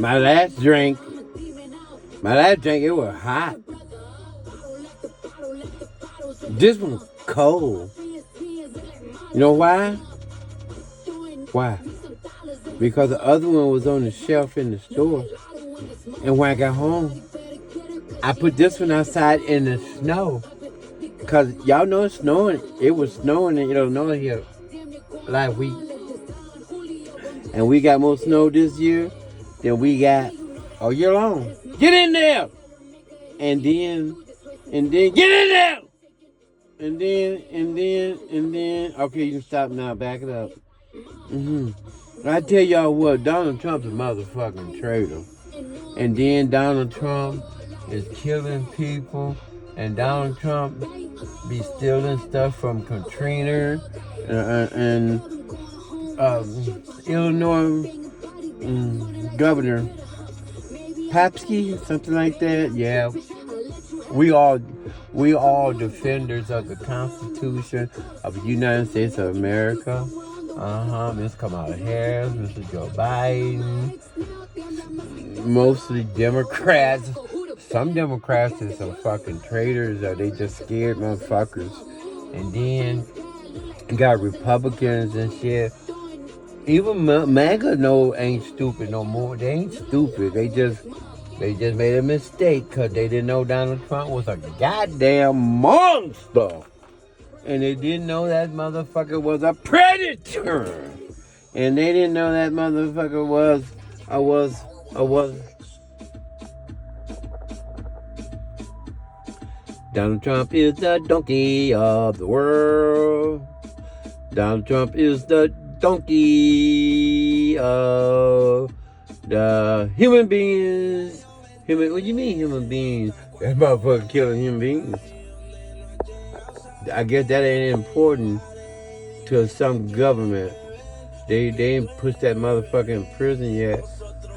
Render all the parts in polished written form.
My last drink, it was hot. This one cold. You know why? Why? Because the other one was on the shelf in the store. And when I got home, I put this one outside in the snow. Because y'all know it's snowing. It was snowing in Illinois here last week. And we got more snow this year than we got all year long. Get in there! And then, get in there! And then, okay, you can stop now, back it up. I tell y'all what, Donald Trump's a motherfucking traitor. And then Donald Trump is killing people, and Donald Trump be stealing stuff from Katrina and Illinois Governor Papsky, something like that. Yeah, we all defenders of the Constitution of the United States of America. Miss Kamala Harris, Mr. Joe Biden, mostly Democrats. Some Democrats are some fucking traitors, or they just scared motherfuckers. And then you got Republicans and shit. Even MAGA ain't stupid no more. They ain't stupid. They just made a mistake because they didn't know Donald Trump was a goddamn monster. And they didn't know that motherfucker was a predator. And they didn't know that motherfucker was. Donald Trump is the donkey of the world. Donald Trump is the donkey of the human beings. What do you mean human beings? That motherfucker killing human beings. I guess that ain't important to some government. They ain't put that motherfucker in prison yet.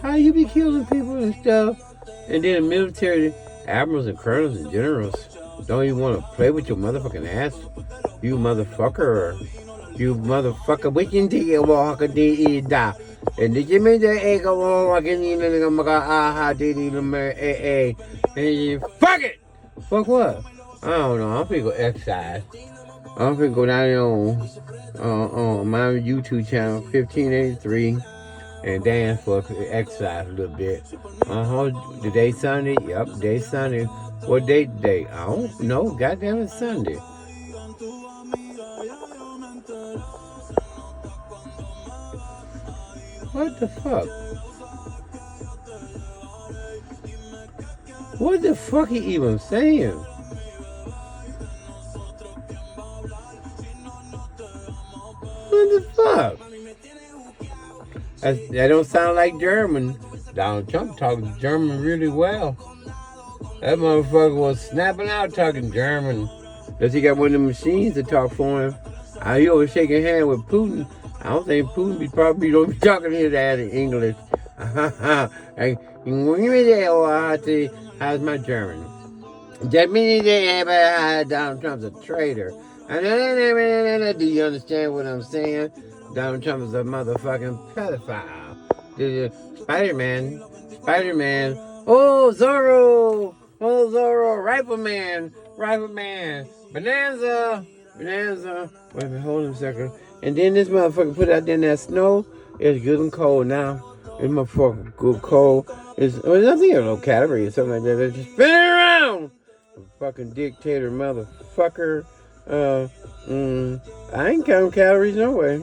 How you be killing people and stuff? And then the military, admirals and colonels and generals don't even want to play with your motherfucking ass. You motherfucker. You motherfucker. We can take it walk a day da. And did you mean that egg walk in the aha did fuck it? Fuck what? I don't know. I'm finna go exercise. I'm finna go down there on my YouTube channel, 1583, and dance for exercise a little bit. Today Sunday? Yep, today Sunday. What day today? I don't know. Goddamn, it's Sunday. What the fuck? What the fuck he even saying? What the fuck? That don't sound like German. Donald Trump talking German really well. That motherfucker was snapping out talking German. Does he got one of the machines to talk for him? He always shaking hand with Putin. I don't think Putin probably don't be talking his ass in English. How's my German? That means that Donald Trump's a traitor. Do you understand what I'm saying? Donald Trump is a motherfucking pedophile. Spider-Man. Oh, Zorro, Rifleman. Bonanza. Wait a minute, hold on a second. And then this motherfucker put out there in that snow. It's good and cold now. It's motherfucking good cold. I think it's low calorie or something like that. It's just spinning around. Fucking dictator motherfucker. I ain't counting calories no way.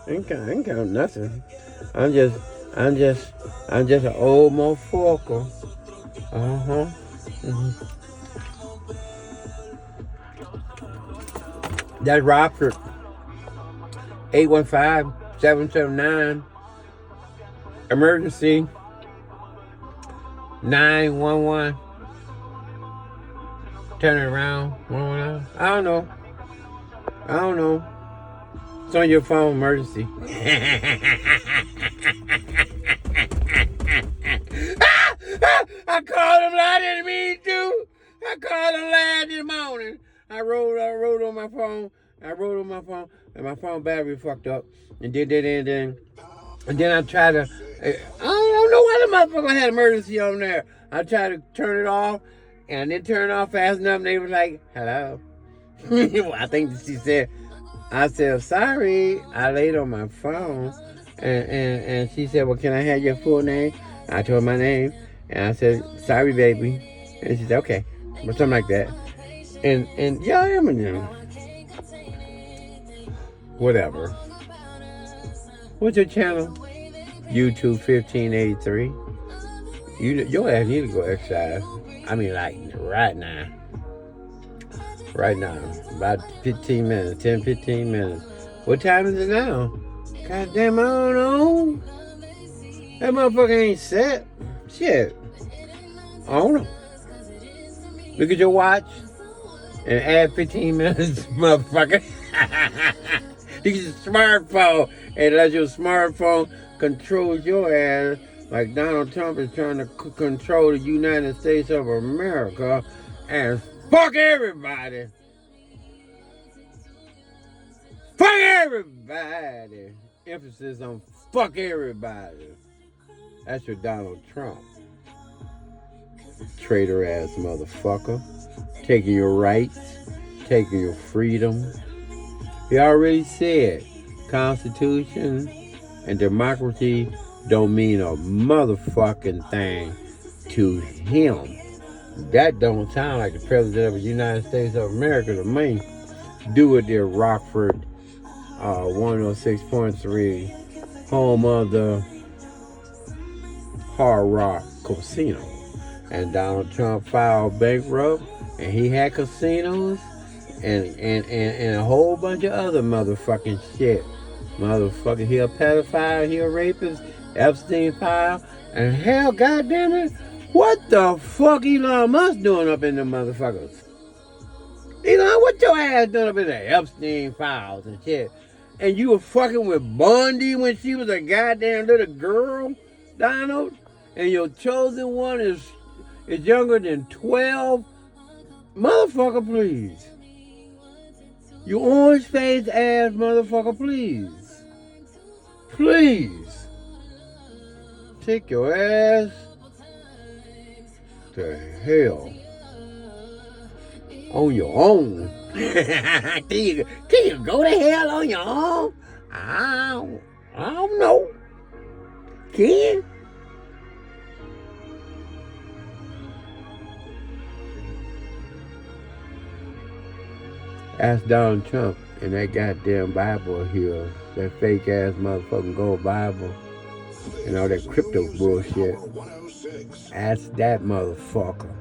I ain't counting nothing. I'm just an old motherfucker. That's Rockford. 815-779. Emergency. 911. Turn it around. 119. I don't know. It's on your phone, emergency. I called him. I didn't mean to. I called him last this morning. I wrote on my phone. And my phone battery fucked up. And then And then I try to, I don't know why the motherfucker had emergency on there. I tried to turn it off, and it turned off fast enough, and they was like, hello. Well, I think she said, I said, sorry, I laid on my phone. And she said, well, can I have your full name? I told her my name, and I said, sorry, baby. And she said, okay, or something like that. And yeah, I am in them. Whatever. What's your channel? YouTube 1583. Your ass need to go exercise. I mean, like, right now. Right now. About 15 minutes. 10, 15 minutes. What time is it now? God damn, I don't know. That motherfucker ain't set. Shit. I don't know. Look at your watch and add 15 minutes, motherfucker. Look at your smartphone and let your smartphone control your ass like Donald Trump is trying to control the United States of America and fuck everybody. Fuck everybody. Emphasis on fuck everybody. That's your Donald Trump. Traitor ass motherfucker. Taking your rights. Taking your freedom. He already said Constitution and democracy don't mean a motherfucking thing to him. That don't sound like the President of the United States of America to me. Do it there, Rockford 106.3, home of the Hard Rock Casino. And Donald Trump filed bankrupt, and he had casinos and a whole bunch of other motherfucking shit. Motherfucker, he a pedophile, he a rapist, Epstein file, and hell, goddamn it, what the fuck Elon Musk doing up in them motherfuckers? Elon, what your ass doing up in the Epstein files and shit? And you were fucking with Bundy when she was a goddamn little girl, Donald? And your chosen one is younger than 12? Motherfucker, please. You orange-faced ass motherfucker, please. Please. Take your ass to hell. On your own. Can you go to hell on your own? I don't know. Can? Ask Donald Trump in that goddamn Bible here, that fake ass motherfucking gold Bible, and all that crypto bullshit. Ask that motherfucker.